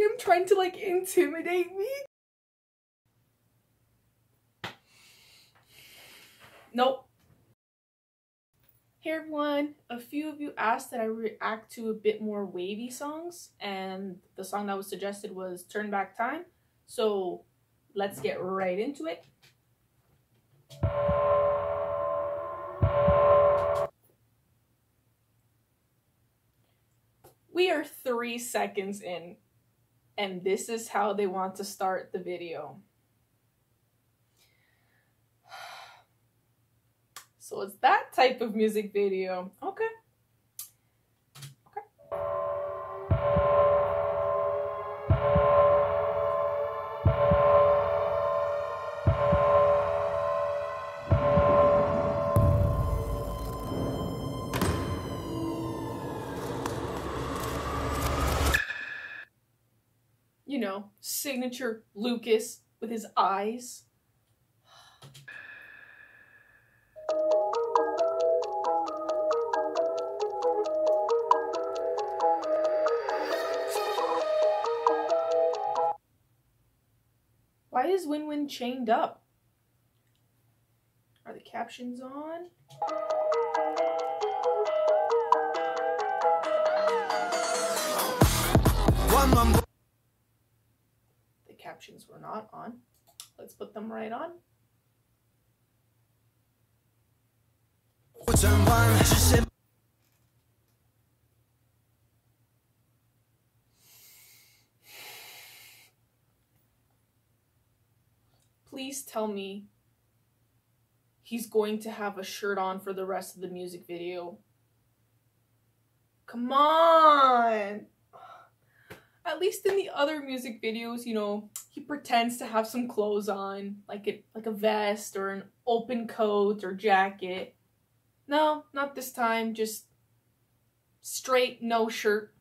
him trying to like intimidate me? Nope. Hey everyone, a few of you asked that I react to a bit more wavy songs, and the song that was suggested was Turn Back Time. So let's get right into it. We are 3 seconds in, and this is how they want to start the video. So it's that type of music video. Okay. You know, signature Lucas with his eyes. Why is Win-Win chained up? Are the captions on? The captions were not on. Let's put them right on. Please tell me he's going to have a shirt on for the rest of the music video. Come on! At least in the other music videos, you know, he pretends to have some clothes on, like a vest or an open coat or jacket. No, not this time, just straight no shirt.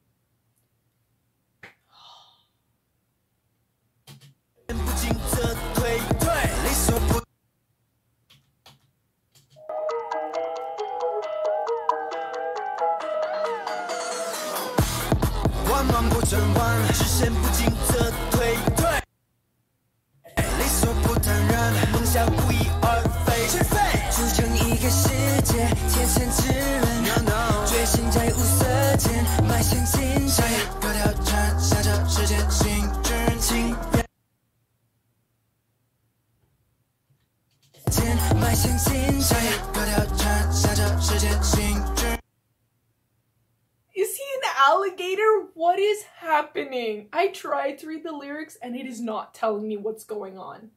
Is he an alligator? What is happening? I tried to read the lyrics and it is not telling me what's going on.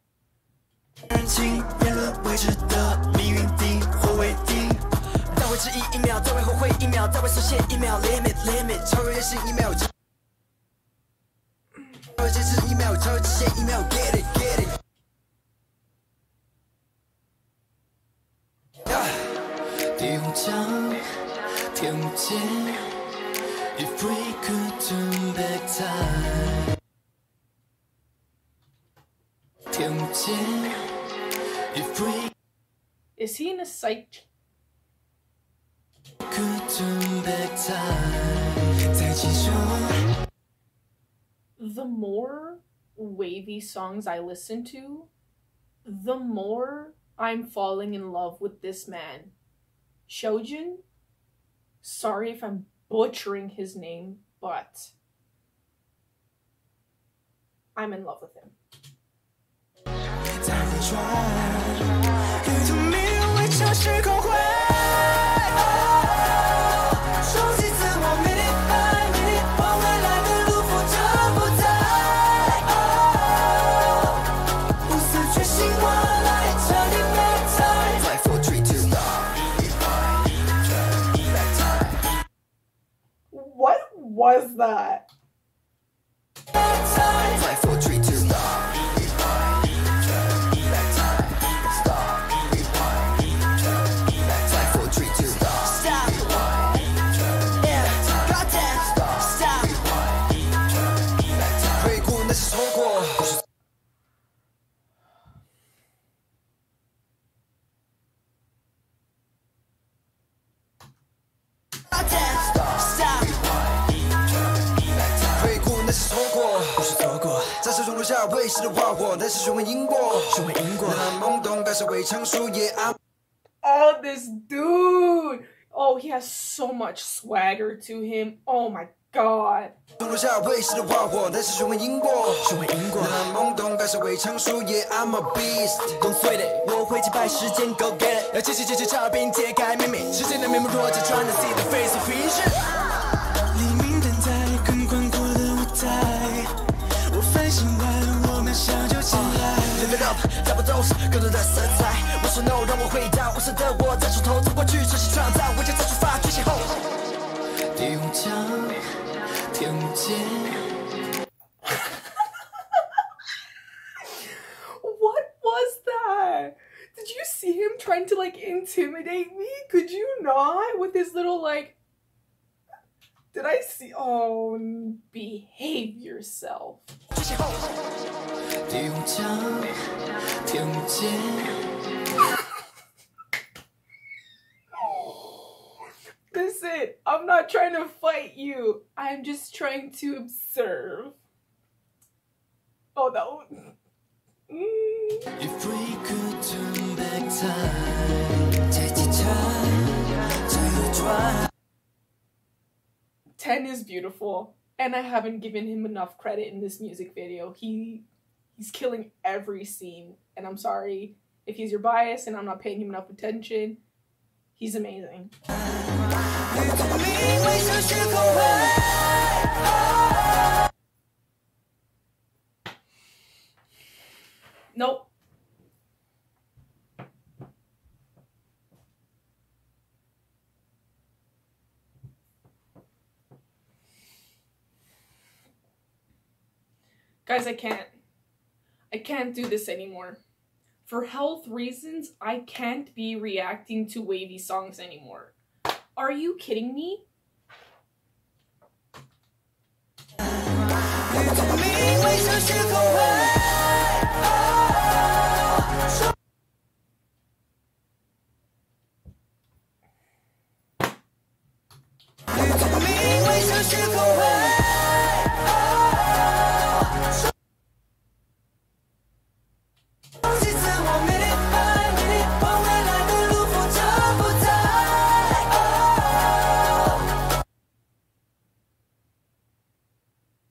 If we could turn back time, if we Is he in a psych? could turn back time, The more wavy songs I listen to, the more I'm falling in love with this man. Shojin? Sorry if I'm butchering his name, but I'm in love with him. What was that? 错过，不是错过。在手中留下未知的花火，但是循环因果，循环因果。那懵懂感受未成熟也暗。Oh, this dude! Oh, he has so much swagger to him. Oh my god. 留下未知的花火，但是循环因果，循环因果。那懵懂感受未成熟也 I'm a beast。Don't sweat it，我会击败时间 ，Go get it。要解解解解差并揭开秘密，时间的面目若揭穿 the see the face of vision。黎明等在更宽阔的舞台，我反省完，我们小酒起来。Live it up，找不都是更多的色彩。我说 no， 让我回到无声的我，再从头走过去，重新创造，我将再出发，举起后。第五章，天无间。What was that? Did you see him trying to like intimidate me? Could you not? With his little like... Did I see? Oh, behave yourself. Listen, I'm not trying to fight you. I'm just trying to observe. Oh, no. If we could turn back time, take the time to drive. 10 is beautiful, and I haven't given him enough credit in this music video. He's killing every scene, and I'm sorry if he's your bias and I'm not paying him enough attention. He's amazing. Nope. Guys, I can't do this anymore. For health reasons, I can't be reacting to wavy songs anymore. Are you kidding me?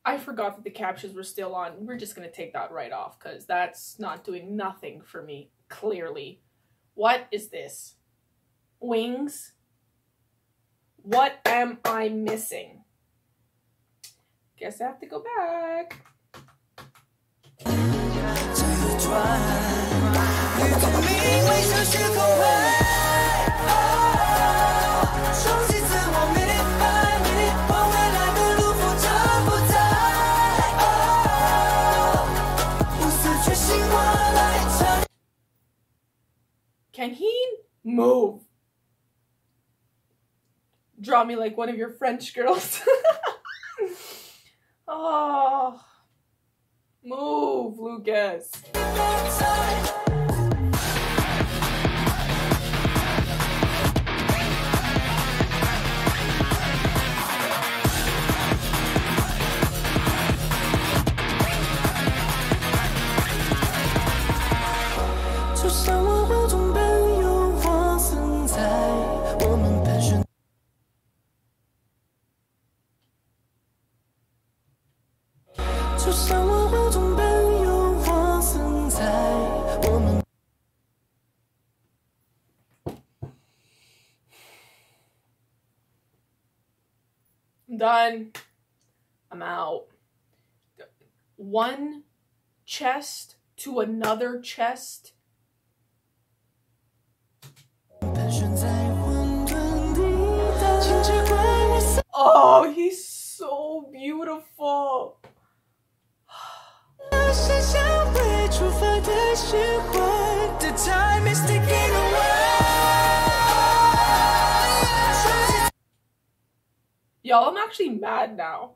I forgot that the captions were still on. We're just gonna take that right off because that's not doing nothing for me, clearly. What is this? Wings? What am I missing? Guess I have to go back. Can he move? Draw me like one of your French girls. Oh, move, Lucas. I'm done. I'm out. One chest to another chest. Oh, he's so beautiful. Y'all, I'm actually mad now.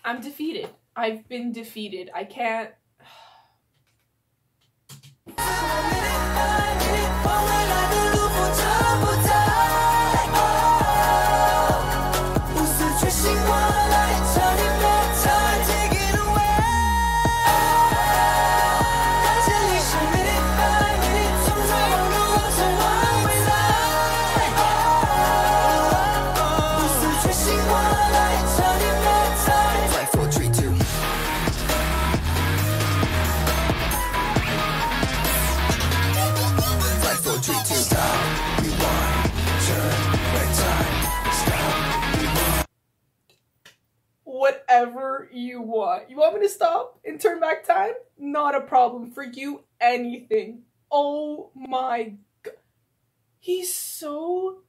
I'm defeated. I've been defeated. I can't. Whatever you want. You want me to stop and turn back time? Not a problem. For you, anything. Oh my god. He's so,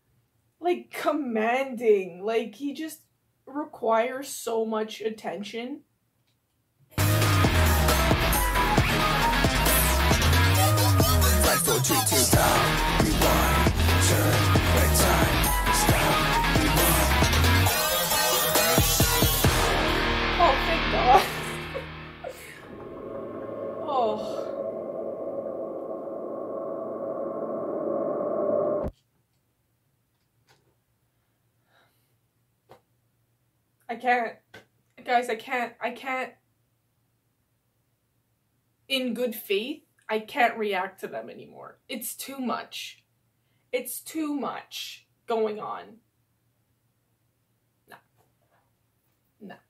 like, commanding. Like, he just requires so much attention. 5, 4, 3, 2, stop, rewind, turn, back time, stop, rewind. Oh, thank God. Oh. I can't. Guys, I can't. In good faith, I can't react to them anymore. It's too much. It's too much going on. No. No.